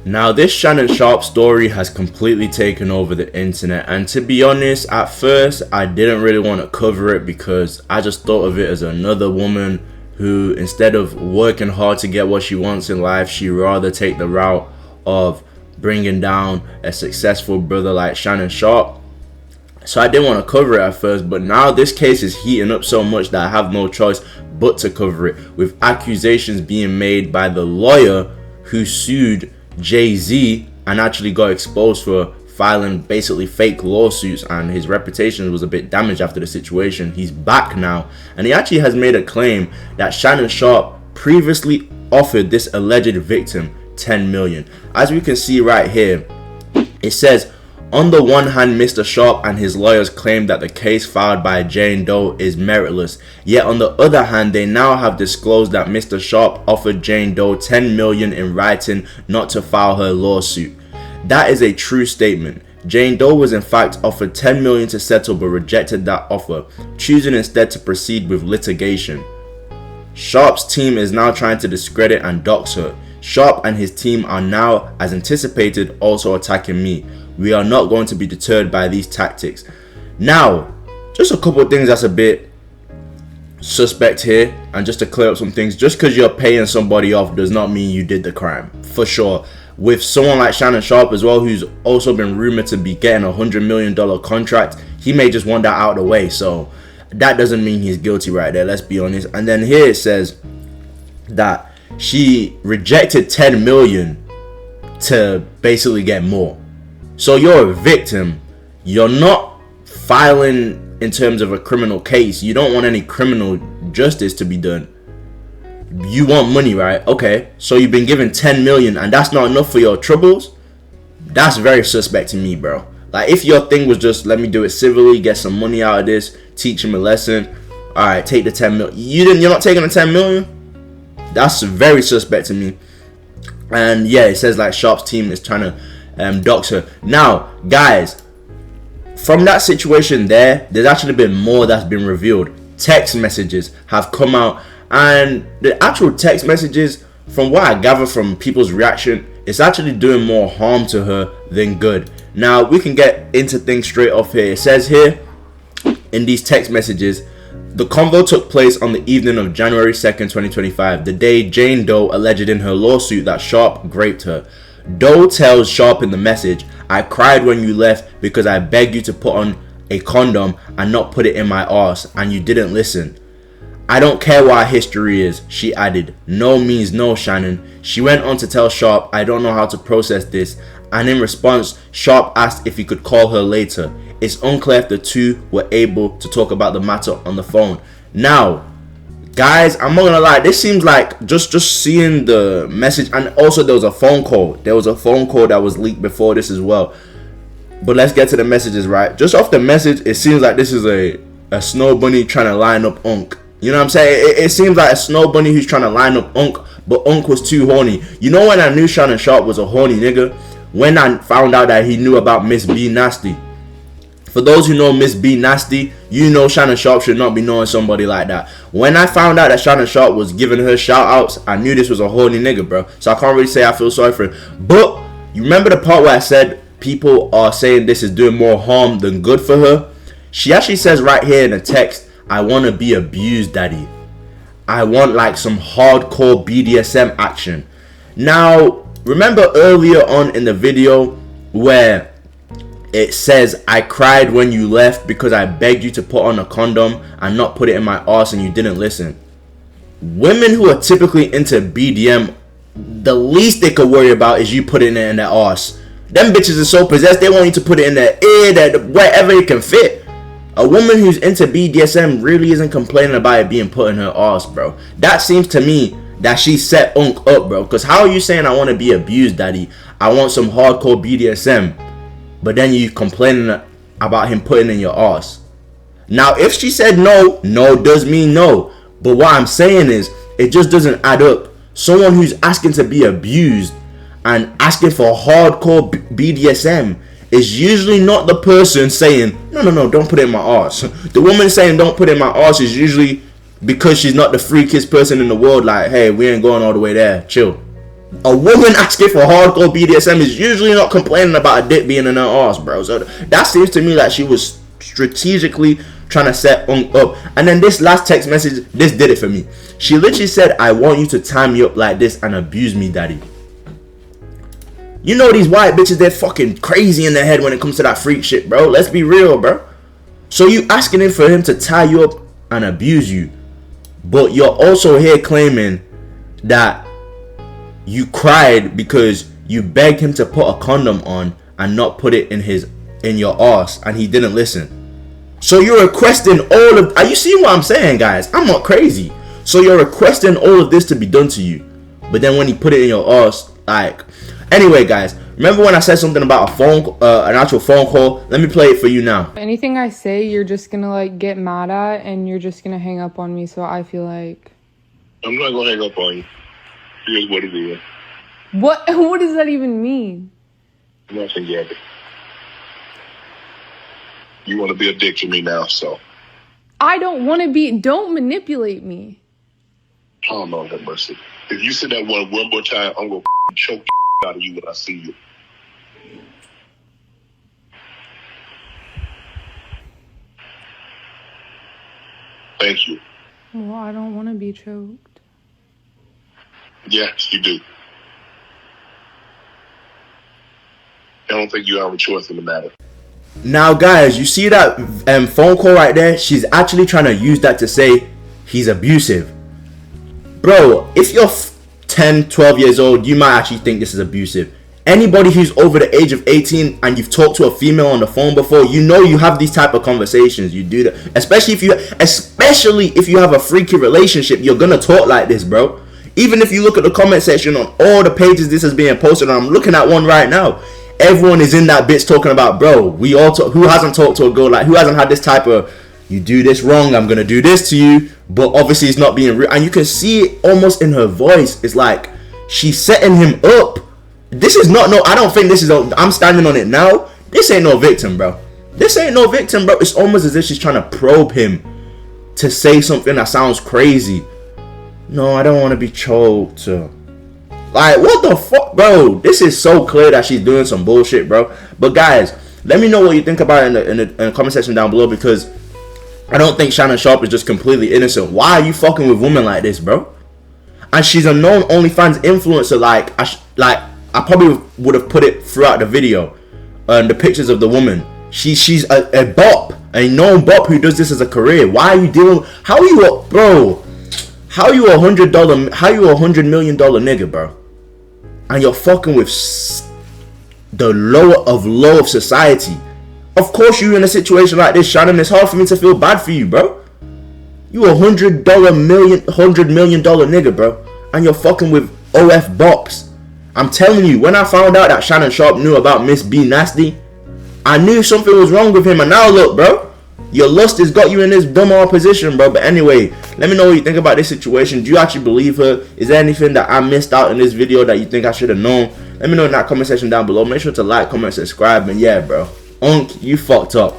Now, this Shannon Sharpe story has completely taken over the internet, and to be honest, at first I didn't really want to cover it because I just thought of it as another woman who, instead of working hard to get what she wants in life, she'd rather take the route of bringing down a successful brother like Shannon Sharpe. So I didn't want to cover it at first, but now this case is heating up so much that I have no choice but to cover it, with accusations being made by the lawyer who sued Jay-Z and actually got exposed for filing basically fake lawsuits, and his reputation was a bit damaged after the situation. He's back now, and he actually has made a claim that Shannon Sharpe previously offered this alleged victim 10 million. As we can see right here, it says, on the one hand, Mr. Sharpe and his lawyers claim that the case filed by Jane Doe is meritless. Yet on the other hand, they now have disclosed that Mr. Sharpe offered Jane Doe 10 million in writing not to file her lawsuit. That is a true statement. Jane Doe was in fact offered 10 million to settle but rejected that offer, choosing instead to proceed with litigation. Sharpe's team is now trying to discredit and dox her. Sharpe and his team are now, as anticipated, also attacking me. We are not going to be deterred by these tactics. Now, just a couple of things that's a bit suspect here, and just to clear up some things, just because you're paying somebody off does not mean you did the crime, for sure. With someone like Shannon Sharpe as well, who's also been rumored to be getting $100 million contract, he may just want that out of the way, so that doesn't mean he's guilty right there, let's be honest. And then here it says that she rejected 10 million to basically get more. So you're a victim, you're not filing in terms of a criminal case, you don't want any criminal justice to be done, you want money, right? Okay, so you've been given 10 million and that's not enough for your troubles? That's very suspect to me, bro. Like, if your thing was just, let me do it civilly, get some money out of this, teach him a lesson, alright, take the 10 million. You're not taking the 10 million? That's very suspect to me. And yeah, it says like Sharpe's team is trying to dox her. Now, guys, from that situation there's actually been more that's been revealed. Text messages have come out, and the actual text messages, from what I gather from people's reaction, it's actually doing more harm to her than good. Now, we can get into things straight off here. It says here in these text messages, the convo took place on the evening of January 2nd, 2025, the day Jane Doe alleged in her lawsuit that Sharpe raped her. Doe tells Sharpe in the message, I cried when you left because I begged you to put on a condom and not put it in my arse, and you didn't listen. I don't care what our history is, she added. No means no, Shannon. She went on to tell Sharpe, I don't know how to process this, and in response, Sharpe asked if he could call her later. It's unclear if the two were able to talk about the matter on the phone. Now, guys, I'm not gonna lie, this seems like just seeing the message, and also there was a phone call. There was a phone call that was leaked before this as well. But let's get to the messages, right? Just off the message, it seems like this is a snow bunny trying to line up Unk. You know what I'm saying? It seems like a snow bunny who's trying to line up Unk, but Unk was too horny. You know when I knew Shannon Sharpe was a horny nigga? When I found out that he knew about Miss B Nasty. For those who know Miss B Nasty, you know Shannon Sharpe should not be knowing somebody like that. When I found out that Shannon Sharpe was giving her shout outs, I knew this was a horny nigga, bro. So I can't really say I feel sorry for him. But you remember the part where I said people are saying this is doing more harm than good for her? She actually says right here in the text, I want to be abused, daddy. I want like some hardcore BDSM action. Now, remember earlier on in the video where it says, I cried when you left because I begged you to put on a condom and not put it in my arse and you didn't listen. Women who are typically into BDM, the least they could worry about is you putting it in their arse. Them bitches are so possessed, they want you to put it in their ear, wherever it can fit. A woman who's into BDSM really isn't complaining about it being put in her arse, bro. That seems to me that she set Unk up, bro. Because how are you saying I want to be abused, daddy? I want some hardcore BDSM. But then you complaining about him putting in your arse. Now, if she said no, no does mean no. But what I'm saying is, it just doesn't add up. Someone who's asking to be abused and asking for hardcore BDSM is usually not the person saying, no, don't put it in my arse. The woman saying don't put it in my arse is usually because she's not the freakiest person in the world. Like, hey, we ain't going all the way there. Chill. A woman asking for hardcore BDSM is usually not complaining about a dick being in her ass, bro. So that seems to me like she was strategically trying to set up. And then this last text message, this did it for me. She literally said, I want you to tie me up like this and abuse me, daddy. You know these white bitches, they're fucking crazy in their head when it comes to that freak shit, bro. Let's be real, bro. So you asking him for him to tie you up and abuse you, but you're also here claiming that you cried because you begged him to put a condom on and not put it in your ass, and he didn't listen. So you're requesting all of, are you seeing what I'm saying, guys? I'm not crazy. So you're requesting all of this to be done to you, but then when he put it in your ass, like, anyway, guys, remember when I said something about an actual phone call? Let me play it for you now. Anything I say, you're just gonna like get mad at, and you're just gonna hang up on me. So I feel like I'm not gonna hang up on you. Here's what it is. What does that even mean? Nothing, Gabby. You want to be a dick to me now, so. I don't want to be. Don't manipulate me. Oh, no, have mercy. If you say that one more time, I'm gonna choke the out of you when I see you. Thank you. Well, I don't want to be choked. Yes, you do. I don't think you have a choice in the matter. Now, guys, you see that phone call right there? She's actually trying to use that to say he's abusive. Bro, if you're 10, 12 years old, you might actually think this is abusive. Anybody who's over the age of 18 and you've talked to a female on the phone before, you know you have these type of conversations. You do that, especially if you have a freaky relationship. You're gonna talk like this, bro. Even if you look at the comment section on all the pages this is being posted on, I'm looking at one right now. Everyone is in that bitch talking about, bro, we all talk, who hasn't talked to a girl, like, who hasn't had this type of, you do this wrong, I'm gonna do this to you, but obviously it's not being real. And you can see it almost in her voice. It's like she's setting him up. This is not, no, I don't think this is, I'm standing on it now. This ain't no victim, bro. This ain't no victim, bro. It's almost as if she's trying to probe him to say something that sounds crazy. No, I don't want to be choked. Like, what the fuck, bro? This is so clear that she's doing some bullshit, bro. But guys, let me know what you think about it in the comment section down below, because I don't think Shannon Sharpe is just completely innocent. Why are you fucking with women like this, bro? And she's a known OnlyFans influencer. Like I probably would have put it throughout the video, and the pictures of the woman. She's a bop, a known bop who does this as a career. Why are you dealing? How are you, bro? How are you $100 million nigga, bro? And you're fucking with the low of society. Of course, you in a situation like this, Shannon. It's hard for me to feel bad for you, bro. You $100 million nigga, bro, and you're fucking with OF bops. I'm telling you, when I found out that Shannon Sharpe knew about Miss B Nasty, I knew something was wrong with him. And now look, bro, your lust has got you in this dumb position, bro. But anyway, let me know what you think about this situation. Do you actually believe her? Is there anything that I missed out in this video that you think I should have known? Let me know in that comment section down below. Make sure to like, comment, subscribe, and yeah, bro, you fucked up.